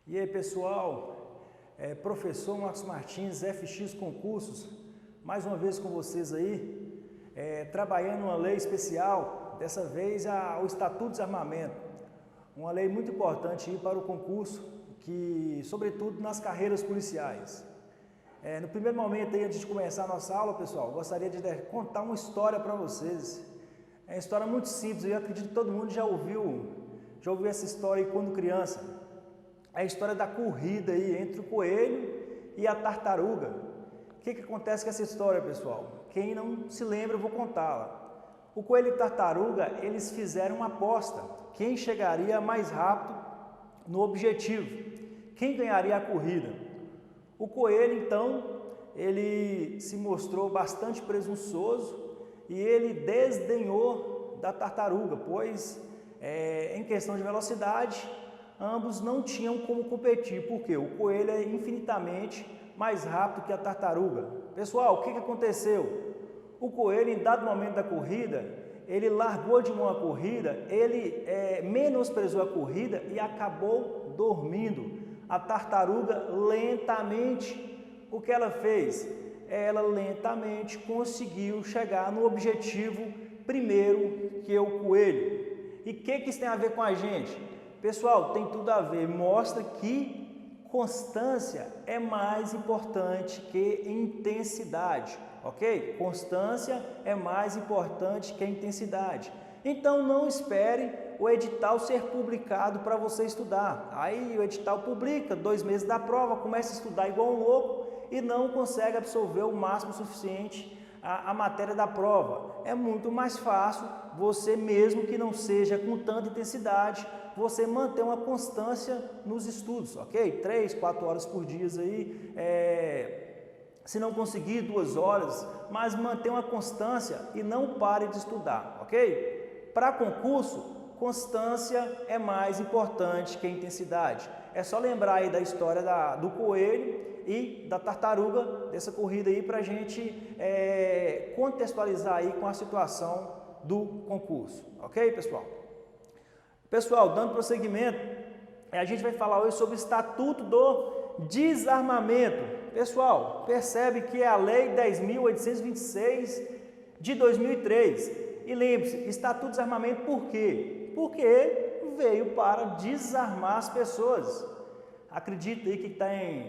E aí pessoal, professor Marcos Martins, FX Concursos, mais uma vez com vocês aí, trabalhando uma lei especial, dessa vez o Estatuto de Desarmamento, uma lei muito importante aí para o concurso, que sobretudo nas carreiras policiais. No primeiro momento aí, antes de começar a nossa aula, pessoal, gostaria de contar uma história para vocês. É uma história muito simples, eu acredito que todo mundo já ouviu essa história aí quando criança. É a história da corrida aí entre o coelho e a tartaruga. O que acontece com essa história, pessoal? Quem não se lembra, eu vou contá-la. O coelho e a tartaruga, eles fizeram uma aposta. Quem chegaria mais rápido no objetivo? Quem ganharia a corrida? O coelho, então, ele se mostrou bastante presunçoso e ele desdenhou da tartaruga, pois, em questão de velocidade, ambos não tinham como competir, porque o coelho é infinitamente mais rápido que a tartaruga. Pessoal, o que aconteceu? O coelho, em dado momento da corrida, ele largou de mão a corrida, ele menosprezou a corrida e acabou dormindo. A tartaruga lentamente, o que ela fez? Ela lentamente conseguiu chegar no objetivo primeiro que o coelho. E o que isso tem a ver com a gente? Pessoal, tem tudo a ver, mostra que constância é mais importante que intensidade, ok? Constância é mais importante que a intensidade. Então não espere o edital ser publicado para você estudar. Aí o edital publica, 2 meses da prova, começa a estudar igual um louco e não consegue absorver o máximo suficiente a matéria da prova. É muito mais fácil você, mesmo que não seja com tanta intensidade, você manter uma constância nos estudos, ok? 3, 4 horas por dia aí, se não conseguir 2 horas, mas manter uma constância e não pare de estudar, ok? Para concurso, constância é mais importante que a intensidade. É só lembrar aí da história do coelho e da tartaruga, dessa corrida aí, para a gente contextualizar aí com a situação do concurso, ok, pessoal? Pessoal, dando prosseguimento, a gente vai falar hoje sobre o Estatuto do Desarmamento. Pessoal, percebe que é a Lei 10.826 de 2003. E lembre-se, Estatuto de Desarmamento por quê? Porque veio para desarmar as pessoas. Acredito aí que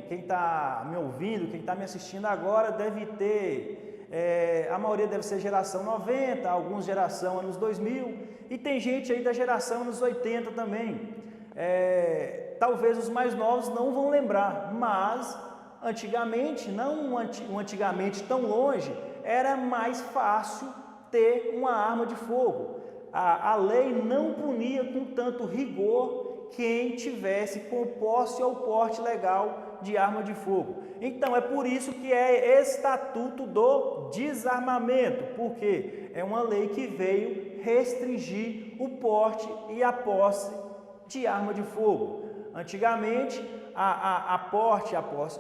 quem está me ouvindo, quem está me assistindo agora, deve ter, a maioria deve ser geração 90, alguns geração anos 2000, e tem gente aí da geração anos 80 também. Talvez os mais novos não vão lembrar, mas antigamente, não um antigamente tão longe, era mais fácil ter uma arma de fogo. A lei não punia com tanto rigor quem tivesse com posse ou porte legal de arma de fogo. Então, é por isso que é Estatuto do Desarmamento, porque é uma lei que veio restringir o porte e a posse de arma de fogo. Antigamente, a porte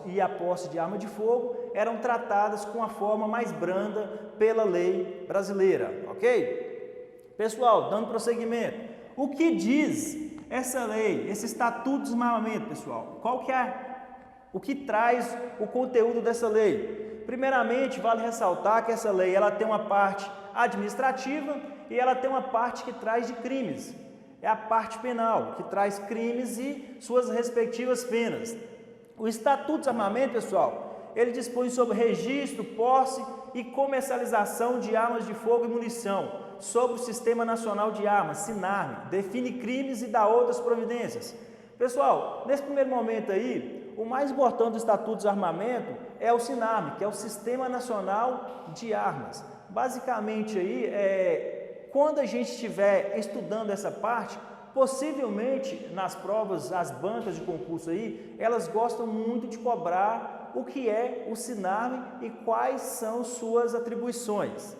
e a posse de arma de fogo eram tratadas com a forma mais branda pela lei brasileira, ok? Pessoal, dando prosseguimento, o que diz essa lei, esse Estatuto de Desarmamento, pessoal? O que traz o conteúdo dessa lei? Primeiramente, vale ressaltar que essa lei ela tem uma parte administrativa e ela tem uma parte que traz de crimes. É a parte penal, que traz crimes e suas respectivas penas. O Estatuto de Desarmamento, pessoal, ele dispõe sobre registro, posse e comercialização de armas de fogo e munição, sobre o Sistema Nacional de Armas, SINARM, define crimes e dá outras providências. Pessoal, nesse primeiro momento aí, o mais importante do Estatuto de Desarmamento é o SINARM, que é o Sistema Nacional de Armas. Basicamente aí, quando a gente estiver estudando essa parte, possivelmente nas provas, as bancas de concurso aí, elas gostam muito de cobrar o que é o SINARM e quais são suas atribuições.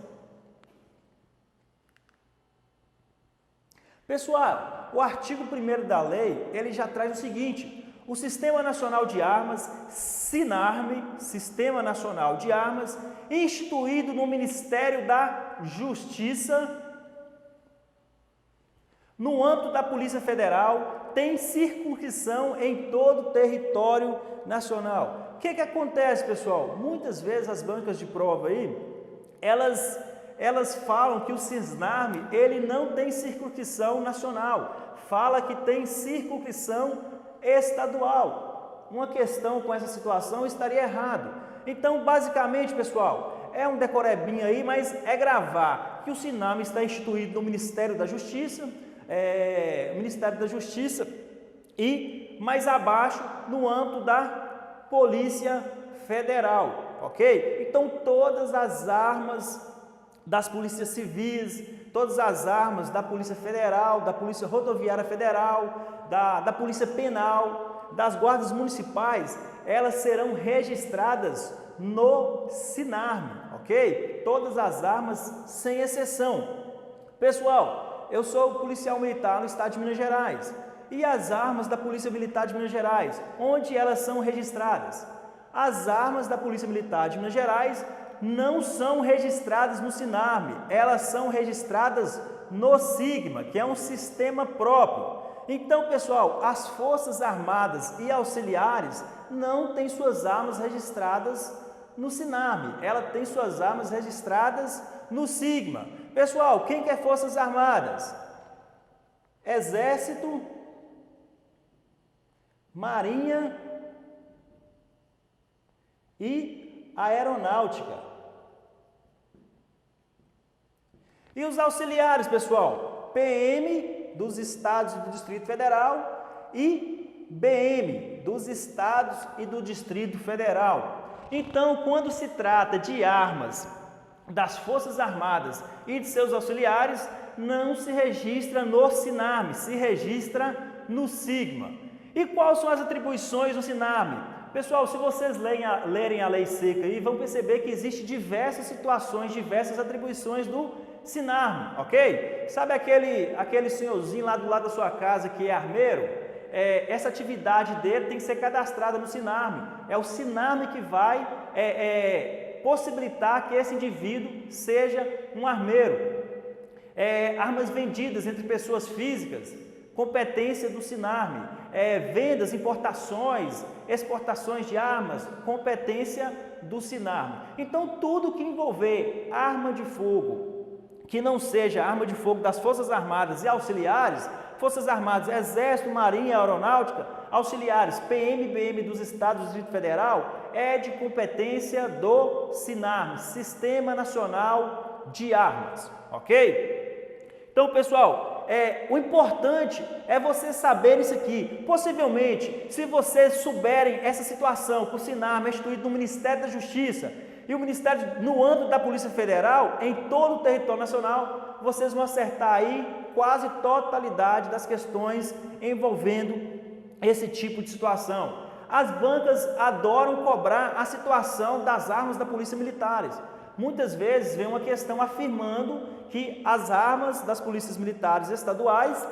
Pessoal, o artigo 1º da lei, ele já traz o seguinte: o Sistema Nacional de Armas, SINARM, Sistema Nacional de Armas, instituído no Ministério da Justiça, no âmbito da Polícia Federal, tem circunscrição em todo o território nacional. O que acontece, pessoal? Muitas vezes as bancas de prova aí, elas falam que o Cisnarme, ele não tem circunscrição nacional, fala que tem circunscrição estadual. Uma questão com essa situação estaria errado. Então, basicamente, pessoal, é um decorebinho aí, mas é gravar que o Cisnarme está instituído no Ministério da Justiça, e mais abaixo no âmbito da Polícia Federal, ok? Então, todas as armas das polícias civis, todas as armas da Polícia Federal, da Polícia Rodoviária Federal, da Polícia Penal, das guardas municipais, elas serão registradas no Cisnarme, ok? Todas as armas, sem exceção. Pessoal, eu sou policial militar no estado de Minas Gerais. E as armas da Polícia Militar de Minas Gerais, onde elas são registradas? As armas da Polícia Militar de Minas Gerais não são registradas no Cisnarme, elas são registradas no Sigma, que é um sistema próprio. Então, pessoal, as Forças Armadas e Auxiliares não têm suas armas registradas no Cisnarme, ela tem suas armas registradas no Sigma. Pessoal, quem quer Forças Armadas? Exército, Marinha e Aeronáutica. E os auxiliares, pessoal? PM dos estados e do Distrito Federal e BM dos estados e do Distrito Federal. Então, quando se trata de armas das Forças Armadas e de seus auxiliares, não se registra no Cisnarme, se registra no Sigma. E quais são as atribuições do Cisnarme? Pessoal, se vocês lerem a lei seca aí, vão perceber que existem diversas situações, diversas atribuições do Cisnarme, ok? Sabe aquele senhorzinho lá do lado da sua casa que é armeiro? Essa atividade dele tem que ser cadastrada no Cisnarme. É o Cisnarme que vai possibilitar que esse indivíduo seja um armeiro. Armas vendidas entre pessoas físicas, competência do Cisnarme. Vendas, importações, exportações de armas, competência do Cisnarme. Então, tudo que envolver arma de fogo, que não seja arma de fogo das Forças Armadas e auxiliares, Forças Armadas, Exército, Marinha, Aeronáutica, auxiliares, PM, BM dos Estados do Distrito Federal, é de competência do Cisnarme, Sistema Nacional de Armas, ok? Então, pessoal, o importante é vocês saberem isso aqui. Possivelmente, se vocês souberem essa situação, que o Cisnarme é instituído no Ministério da Justiça e o Ministério no âmbito da Polícia Federal, em todo o território nacional, vocês vão acertar aí quase totalidade das questões envolvendo esse tipo de situação. As bancas adoram cobrar a situação das armas da Polícia Militares. Muitas vezes vem uma questão afirmando que as armas das polícias militares estaduais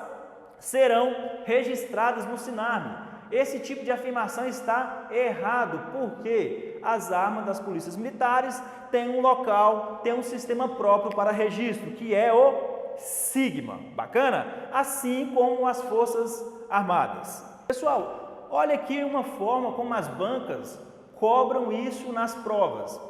serão registradas no Cisnarme. Esse tipo de afirmação está errado, porque as armas das polícias militares têm um local, têm um sistema próprio para registro, que é o Sigma. Bacana? Assim como as Forças Armadas. Pessoal, olha aqui uma forma como as bancas cobram isso nas provas.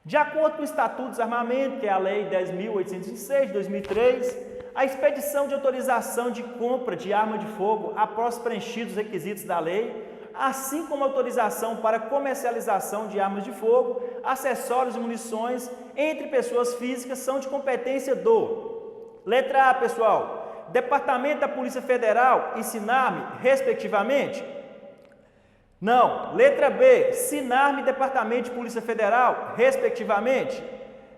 De acordo com o Estatuto do Desarmamento, que é a Lei 10.826 de 2003, a expedição de autorização de compra de arma de fogo após preenchidos os requisitos da lei, assim como autorização para comercialização de armas de fogo, acessórios e munições entre pessoas físicas são de competência do... Letra A, pessoal, Departamento da Polícia Federal e Cisnarme, respectivamente? Não. Letra B, Cisnarme e Departamento de Polícia Federal, respectivamente?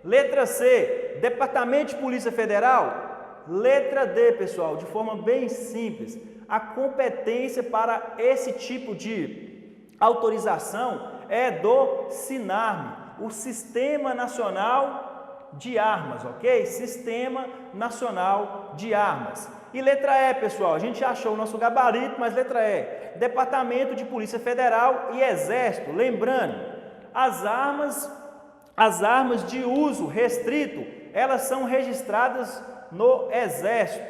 Letra C, Departamento de Polícia Federal? Letra D, pessoal, de forma bem simples, a competência para esse tipo de autorização é do Cisnarme, o Sistema Nacional de Armas, ok? Sistema Nacional de Armas. E letra E, pessoal, a gente já achou o nosso gabarito, mas letra E, Departamento de Polícia Federal e Exército. Lembrando, as armas de uso restrito, elas são registradas no Exército.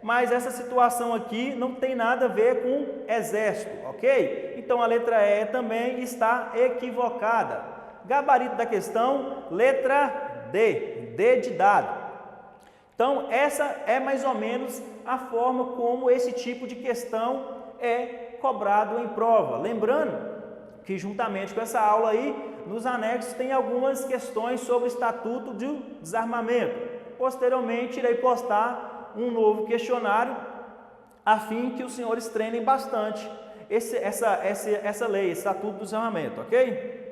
mas essa situação aqui não tem nada a ver com exército, ok? Então a letra E também está equivocada. Gabarito da questão, letra D, D de dado. Então essa é mais ou menos a forma como esse tipo de questão é cobrado em prova. Lembrando que juntamente com essa aula aí, nos anexos tem algumas questões sobre o Estatuto de Desarmamento. Posteriormente irei postar um novo questionário a fim que os senhores treinem bastante essa lei, esse Estatuto do Desarmamento, ok?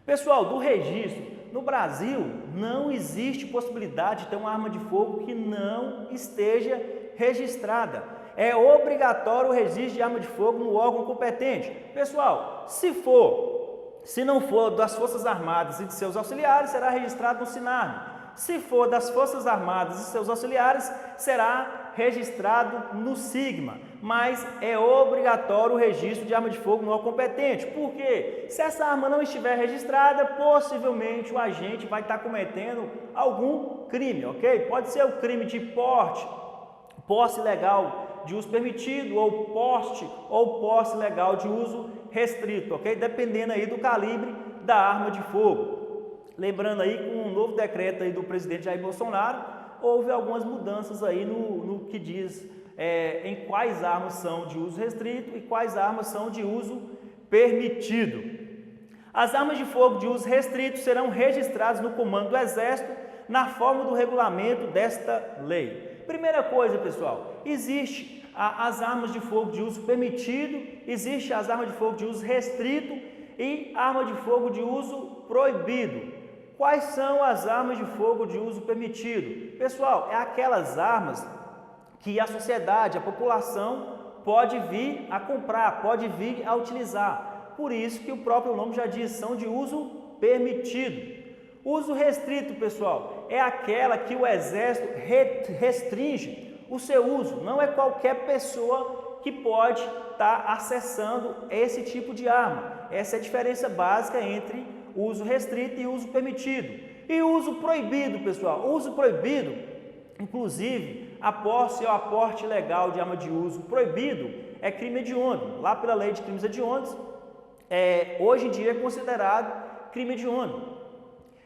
Pessoal, do registro, no Brasil não existe possibilidade de ter uma arma de fogo que não esteja registrada. É obrigatório o registro de arma de fogo no órgão competente. Pessoal, se não for das Forças Armadas e de seus auxiliares, será registrado no SINARM. Se for das Forças Armadas e seus auxiliares, será registrado no SIGMA. Mas é obrigatório o registro de arma de fogo no órgão competente. Por quê? Se essa arma não estiver registrada, possivelmente o agente vai estar cometendo algum crime, ok? Pode ser o crime de posse ilegal de uso permitido, ou posse legal de uso restrito, ok? Dependendo aí do calibre da arma de fogo. Lembrando aí, com um novo decreto aí do presidente Jair Bolsonaro, houve algumas mudanças aí no que diz em quais armas são de uso restrito e quais armas são de uso permitido. As armas de fogo de uso restrito serão registradas no comando do Exército na forma do regulamento desta lei. Primeira coisa, pessoal, existe as armas de fogo de uso permitido, existe as armas de fogo de uso restrito e arma de fogo de uso proibido. Quais são as armas de fogo de uso permitido? Pessoal, é aquelas armas que a sociedade, a população pode vir a comprar, pode vir a utilizar. Por isso que o próprio nome já diz, são de uso permitido. Uso restrito, pessoal, é aquela que o Exército restringe o seu uso. Não é qualquer pessoa que pode estar acessando esse tipo de arma. Essa é a diferença básica entre uso restrito e uso permitido. E uso proibido, pessoal. Uso proibido, inclusive, a posse ou aporte ilegal de arma de uso proibido é crime hediondo. Lá pela lei de crimes hediondos, hoje em dia é considerado crime hediondo.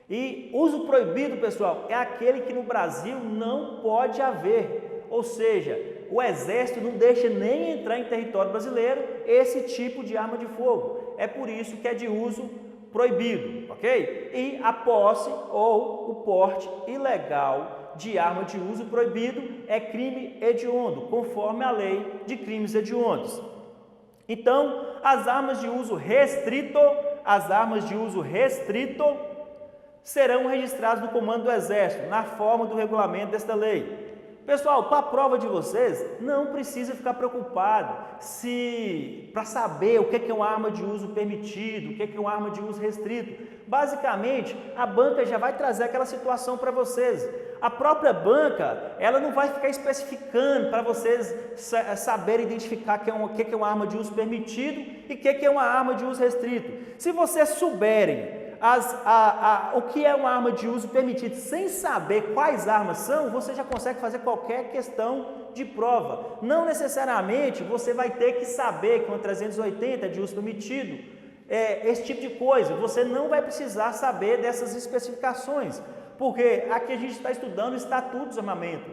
E uso proibido, pessoal, é aquele que no Brasil não pode haver. Ou seja, o Exército não deixa nem entrar em território brasileiro esse tipo de arma de fogo. É por isso que é de uso proibido, ok? E a posse ou o porte ilegal de arma de uso proibido é crime hediondo, conforme a lei de crimes hediondos. Então, as armas de uso restrito serão registradas no comando do Exército, na forma do regulamento desta lei. Pessoal, para a prova de vocês, não precisa ficar preocupado para saber o que é uma arma de uso permitido, o que é uma arma de uso restrito. Basicamente, a banca já vai trazer aquela situação para vocês. A própria banca, ela não vai ficar especificando para vocês saberem identificar o que é uma arma de uso permitido e o que é uma arma de uso restrito. Se vocês souberem o que é uma arma de uso permitido sem saber quais armas são, você já consegue fazer qualquer questão de prova. Não necessariamente você vai ter que saber que uma 380 é de uso permitido, esse tipo de coisa. Você não vai precisar saber dessas especificações, porque aqui a gente está estudando o Estatuto do Desarmamento.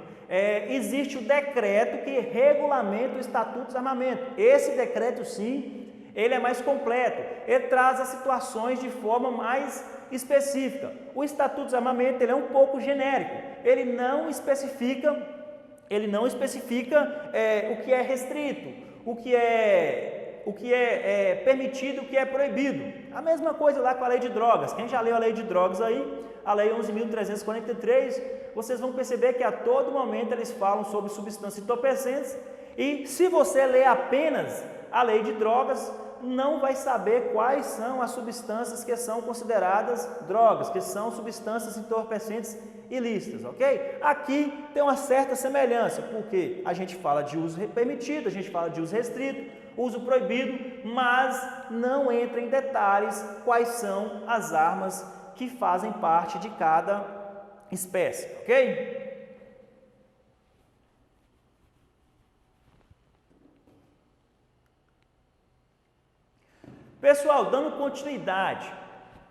Existe o decreto que regulamenta o Estatuto do Desarmamento. Esse decreto, sim, ele é mais completo, ele traz as situações de forma mais específica. O Estatuto do Desarmamento ele é um pouco genérico, ele não especifica o que é restrito, o que é permitido, o que é proibido. A mesma coisa lá com a lei de drogas. Quem já leu a lei de drogas aí, a lei 11.343, vocês vão perceber que a todo momento eles falam sobre substâncias entorpecentes, e se você ler apenas a lei de drogas, não vai saber quais são as substâncias que são consideradas drogas, que são substâncias entorpecentes ilícitas, ok? Aqui tem uma certa semelhança, porque a gente fala de uso permitido, a gente fala de uso restrito. uso proibido, mas não entra em detalhes quais são as armas que fazem parte de cada espécie, ok? Pessoal, dando continuidade,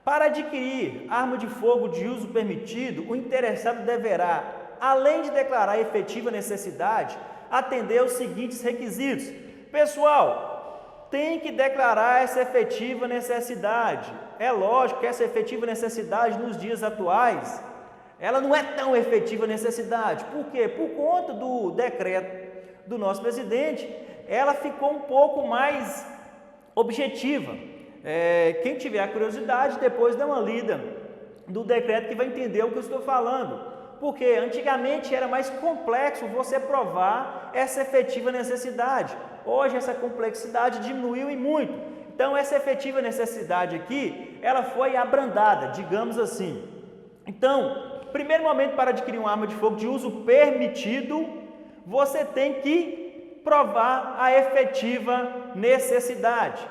para adquirir arma de fogo de uso permitido, o interessado deverá, além de declarar efetiva necessidade, atender os seguintes requisitos. Pessoal, tem que declarar essa efetiva necessidade. É lógico que essa efetiva necessidade nos dias atuais, ela não é tão efetiva necessidade. Por quê? Por conta do decreto do nosso presidente, ela ficou um pouco mais objetiva. Quem tiver a curiosidade, depois dá uma lida do decreto que vai entender o que eu estou falando. Porque antigamente era mais complexo você provar essa efetiva necessidade. Hoje essa complexidade diminuiu e muito. Então essa efetiva necessidade aqui, ela foi abrandada, digamos assim. Então, primeiro momento para adquirir uma arma de fogo de uso permitido, você tem que provar a efetiva necessidade.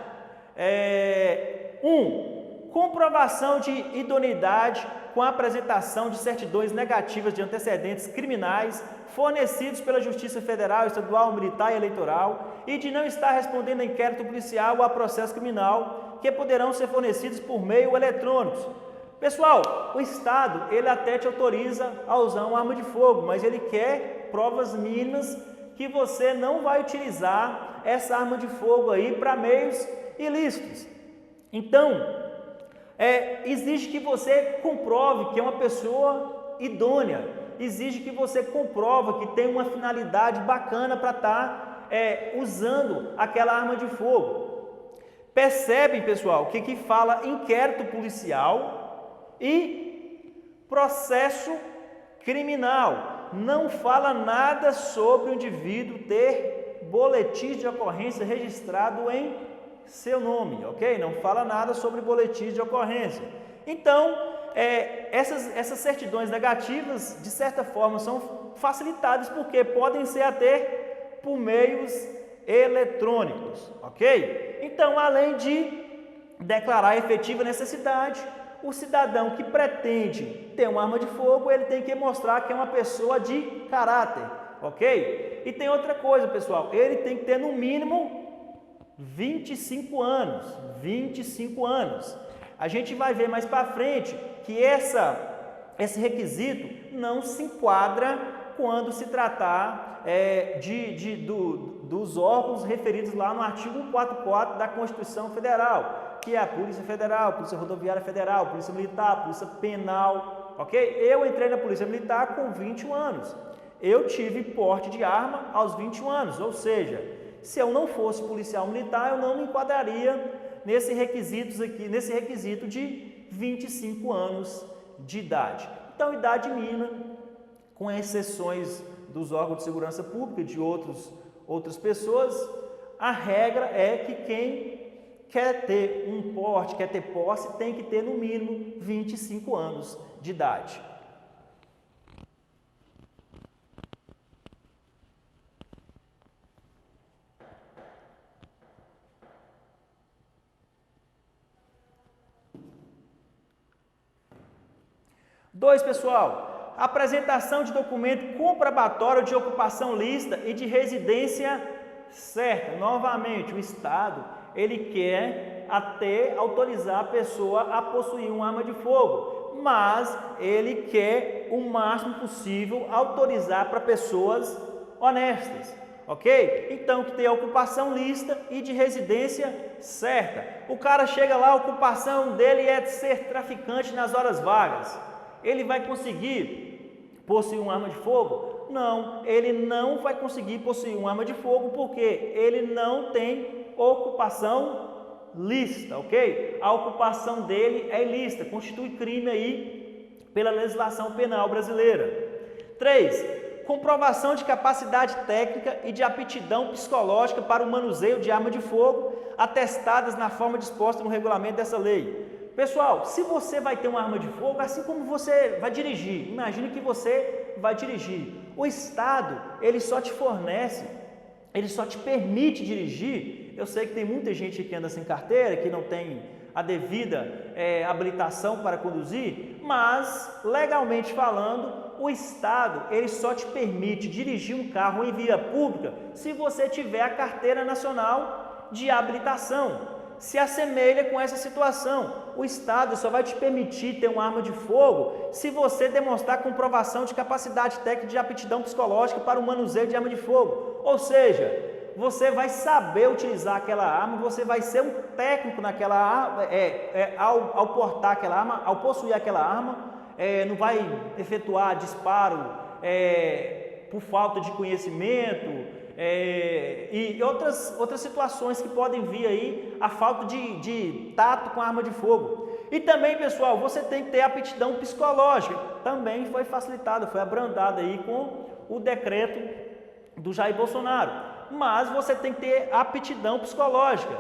Comprovação de idoneidade com a apresentação de certidões negativas de antecedentes criminais fornecidos pela Justiça Federal, Estadual, Militar e Eleitoral e de não estar respondendo a inquérito policial ou a processo criminal que poderão ser fornecidos por meio eletrônico. Pessoal, o Estado, ele até te autoriza a usar uma arma de fogo, mas ele quer provas mínimas que você não vai utilizar essa arma de fogo aí para meios ilícitos. Então, exige que você comprove que é uma pessoa idônea, exige que você comprove que tem uma finalidade bacana para estar usando aquela arma de fogo. Percebem, pessoal, que fala inquérito policial e processo criminal. Não fala nada sobre o indivíduo ter boletim de ocorrência registrado em seu nome, ok? Não fala nada sobre boletim de ocorrência. Então, essas certidões negativas, de certa forma, são facilitadas porque podem ser até por meios eletrônicos, ok? Então, além de declarar a efetiva necessidade, o cidadão que pretende ter uma arma de fogo, ele tem que mostrar que é uma pessoa de caráter, ok? E tem outra coisa, pessoal, ele tem que ter no mínimo 25 anos, 25 anos. A gente vai ver mais para frente que esse requisito não se enquadra quando se tratar dos órgãos referidos lá no artigo 144 da Constituição Federal, que é a Polícia Federal, Polícia Rodoviária Federal, Polícia Militar, Polícia Penal, ok? Eu entrei na Polícia Militar com 21 anos. Eu tive porte de arma aos 21 anos, ou seja, se eu não fosse policial militar, eu não me enquadraria nesse requisito de 25 anos de idade. Então, idade mínima, com exceções dos órgãos de segurança pública e de outras pessoas, a regra é que quem quer ter um porte, quer ter posse, tem que ter no mínimo 25 anos de idade. Dois, pessoal, apresentação de documento comprobatório de ocupação lícita e de residência certa. Novamente, o Estado, ele quer até autorizar a pessoa a possuir uma arma de fogo, mas ele quer o máximo possível autorizar para pessoas honestas, ok? Então, que tenha ocupação lícita e de residência certa. O cara chega lá, a ocupação dele é de ser traficante nas horas vagas. Ele vai conseguir possuir uma arma de fogo? Não, ele não vai conseguir possuir uma arma de fogo porque ele não tem ocupação lícita, ok? A ocupação dele é ilícita, constitui crime aí pela legislação penal brasileira. 3. Comprovação de capacidade técnica e de aptidão psicológica para o manuseio de arma de fogo, atestadas na forma disposta no regulamento dessa lei. Pessoal, se você vai ter uma arma de fogo, assim como você vai dirigir, imagine que você vai dirigir. O Estado, ele só te fornece, ele só te permite dirigir Eu sei que tem muita gente que anda sem carteira, que não tem a devida habilitação para conduzir, mas legalmente falando, o Estado ele só te permite dirigir um carro em via pública se você tiver a carteira nacional de habilitação. Se assemelha com essa situação. O Estado só vai te permitir ter uma arma de fogo se você demonstrar comprovação de capacidade técnica de aptidão psicológica para o manuseio de arma de fogo. Ou seja, você vai saber utilizar aquela arma, você vai ser um técnico naquela arma, ao portar aquela arma, ao possuir aquela arma, não vai efetuar disparo por falta de conhecimento, e outras situações que podem vir aí, a falta de tato com a arma de fogo. E também, pessoal, você tem que ter aptidão psicológica, também foi facilitada, foi abrandada aí com o decreto do Jair Bolsonaro, mas você tem que ter aptidão psicológica,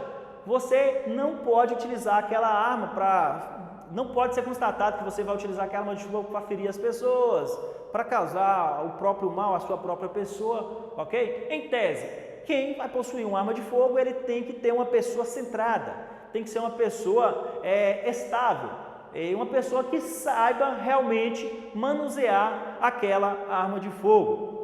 você não pode utilizar aquela arma não pode ser constatado que você vai utilizar aquela arma de fogo para ferir as pessoas, para causar o próprio mal à sua própria pessoa, ok? Em tese, quem vai possuir uma arma de fogo, ele tem que ter uma pessoa centrada, tem que ser uma pessoa estável, uma pessoa que saiba realmente manusear aquela arma de fogo.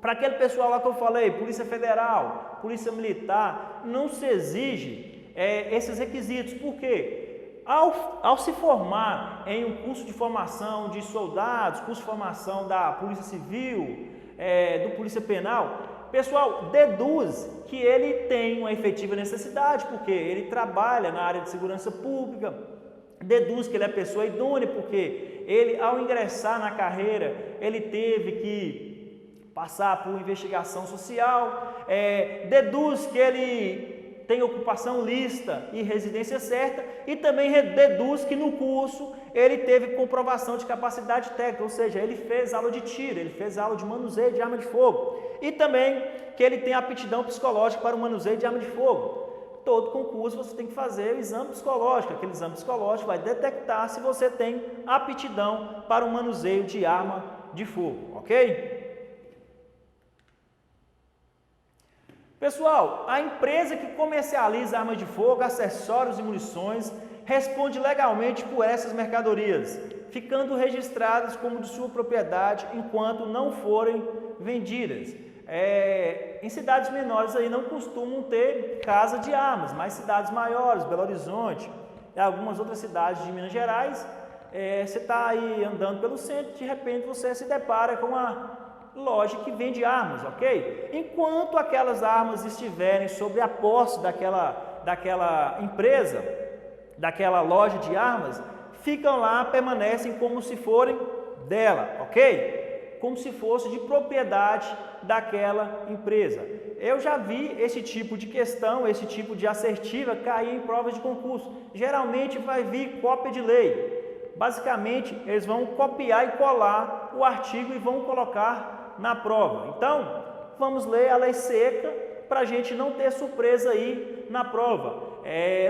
Para aquele pessoal lá que eu falei, Polícia Federal, Polícia Militar, não se exige esses requisitos, por quê? Ao se formar em um curso de formação de soldados, curso de formação da Polícia Civil, do Polícia Penal, pessoal, deduz que ele tem uma efetiva necessidade, porque ele trabalha na área de segurança pública, deduz que ele é pessoa idônea, porque ele, ao ingressar na carreira, ele teve que passar por investigação social, deduz que ele tem ocupação lícita e residência certa, e também deduz que no curso ele teve comprovação de capacidade técnica, ou seja, ele fez aula de tiro, ele fez aula de manuseio de arma de fogo, e também que ele tem aptidão psicológica para o manuseio de arma de fogo. Todo concurso você tem que fazer o exame psicológico, aquele exame psicológico vai detectar se você tem aptidão para o manuseio de arma de fogo, ok? Pessoal, a empresa que comercializa armas de fogo, acessórios e munições responde legalmente por essas mercadorias, ficando registradas como de sua propriedade enquanto não forem vendidas. Em cidades menores aí não costumam ter casa de armas, mas cidades maiores, Belo Horizonte e algumas outras cidades de Minas Gerais, você está aí andando pelo centro, de repente você se depara com uma loja que vende armas, ok? Enquanto aquelas armas estiverem sob a posse daquela empresa, daquela loja de armas, ficam lá, permanecem como se forem dela, ok? Como se fosse de propriedade daquela empresa. Eu já vi esse tipo de questão, esse tipo de assertiva cair em provas de concurso. Geralmente vai vir cópia de lei. Basicamente, eles vão copiar e colar o artigo e vão colocar na prova. Então, vamos ler a lei seca para a gente não ter surpresa aí na prova.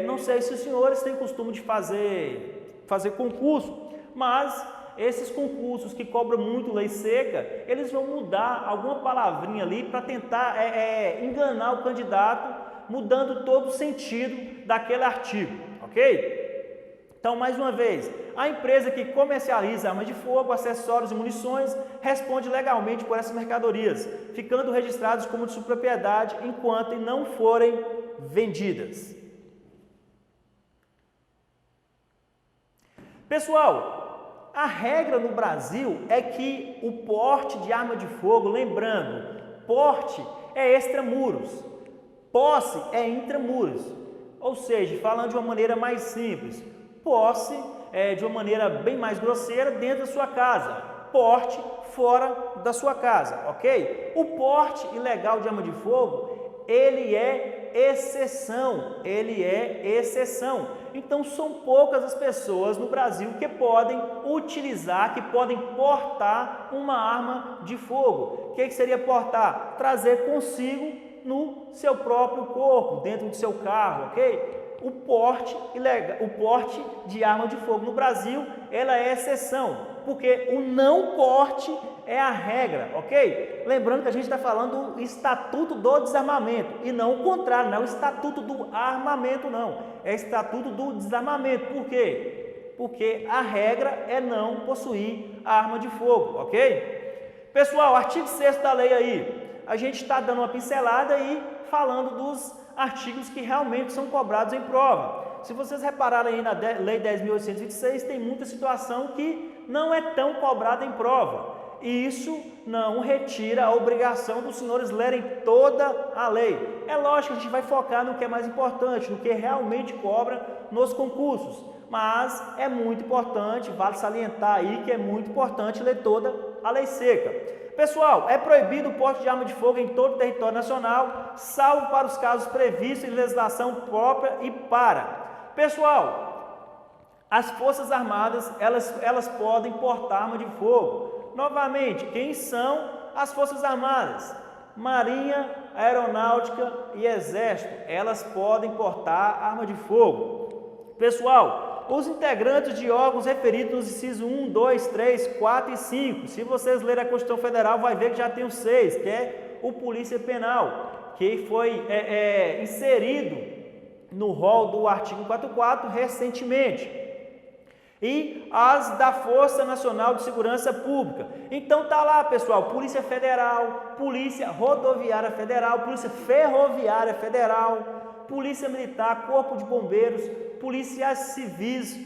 Não sei se os senhores têm costume de fazer concurso, mas esses concursos que cobram muito lei seca, eles vão mudar alguma palavrinha ali para tentar enganar o candidato, mudando todo o sentido daquele artigo, ok? Então, mais uma vez, a empresa que comercializa armas de fogo, acessórios e munições responde legalmente por essas mercadorias, ficando registrados como de sua propriedade enquanto não forem vendidas. Pessoal, a regra no Brasil é que o porte de arma de fogo, lembrando, porte é extramuros, posse é intramuros, ou seja, falando de uma maneira mais simples, posse de uma maneira bem mais grosseira dentro da sua casa, porte fora da sua casa, ok? O porte ilegal de arma de fogo, ele é exceção, Então, são poucas as pessoas no Brasil que podem utilizar, que podem portar uma arma de fogo. O que seria portar? Trazer consigo no seu próprio corpo, dentro do seu carro, ok? O porte de arma de fogo no Brasil, ela é exceção, porque o não porte é a regra, ok? Lembrando que a gente está falando do Estatuto do Desarmamento, e não o contrário, não é o Estatuto do Armamento, não. É o Estatuto do Desarmamento. Por quê? Porque a regra é não possuir arma de fogo, ok? Pessoal, artigo 6º da lei aí, a gente está dando uma pincelada aí, falando dos artigos que realmente são cobrados em prova. Se vocês repararem aí na Lei 10.826, tem muita situação que não é tão cobrada em prova. E isso não retira a obrigação dos senhores lerem toda a lei. É lógico que a gente vai focar no que é mais importante, no que realmente cobra nos concursos. Mas é muito importante, vale salientar aí que é muito importante ler toda a lei seca. Pessoal, é proibido o porte de arma de fogo em todo o território nacional, salvo para os casos previstos em legislação própria e para. Pessoal, as Forças Armadas, elas podem portar arma de fogo. Novamente, quem são as Forças Armadas? Marinha, Aeronáutica e Exército, elas podem portar arma de fogo. Pessoal, os integrantes de órgãos referidos nos incisos 1, 2, 3, 4 e 5. Se vocês lerem a Constituição Federal, vai ver que já tem o 6, que é o Polícia Penal, que foi inserido no rol do artigo 44 recentemente. E as da Força Nacional de Segurança Pública. Então tá lá, pessoal, Polícia Federal, Polícia Rodoviária Federal, Polícia Ferroviária Federal, Polícia Militar, Corpo de Bombeiros, Polícias Civis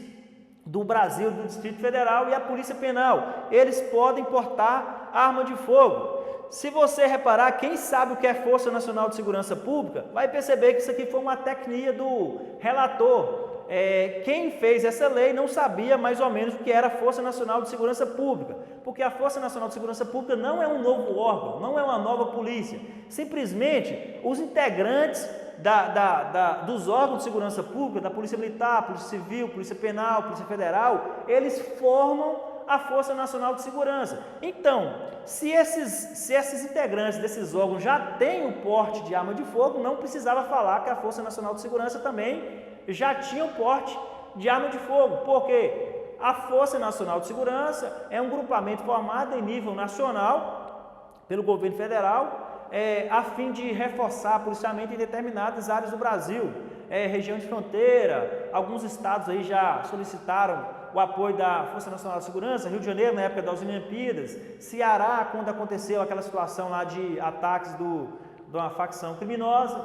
do Brasil, do Distrito Federal e a Polícia Penal. Eles podem portar arma de fogo. Se você reparar, quem sabe o que é Força Nacional de Segurança Pública, vai perceber que isso aqui foi uma tecnia do relator. Quem fez essa lei não sabia mais ou menos o que era a Força Nacional de Segurança Pública, porque a Força Nacional de Segurança Pública não é um novo órgão, não é uma nova polícia. Simplesmente, os integrantes dos órgãos de segurança pública, da Polícia Militar, Polícia Civil, Polícia Penal, Polícia Federal, eles formam a Força Nacional de Segurança. Então, se esses integrantes desses órgãos já têm o porte de arma de fogo, não precisava falar que a Força Nacional de Segurança também já tinha o porte de arma de fogo, porque a Força Nacional de Segurança é um grupamento formado em nível nacional pelo governo federal, a fim de reforçar policiamento em determinadas áreas do Brasil, região de fronteira. Alguns estados aí já solicitaram o apoio da Força Nacional de Segurança, Rio de Janeiro na época das Olimpíadas, Ceará quando aconteceu aquela situação lá de ataques de uma facção criminosa.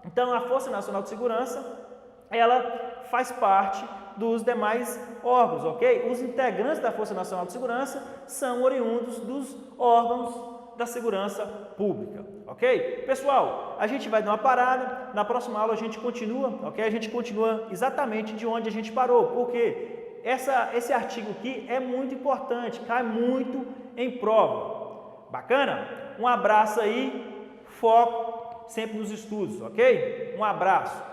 Então a Força Nacional de Segurança, ela faz parte dos demais órgãos, ok? Os integrantes da Força Nacional de Segurança são oriundos dos órgãos da segurança pública, ok? Pessoal, a gente vai dar uma parada, na próxima aula a gente continua, ok? A gente continua exatamente de onde a gente parou, porque esse artigo aqui é muito importante, cai muito em prova. Bacana? Um abraço aí, foco sempre nos estudos, ok? Um abraço.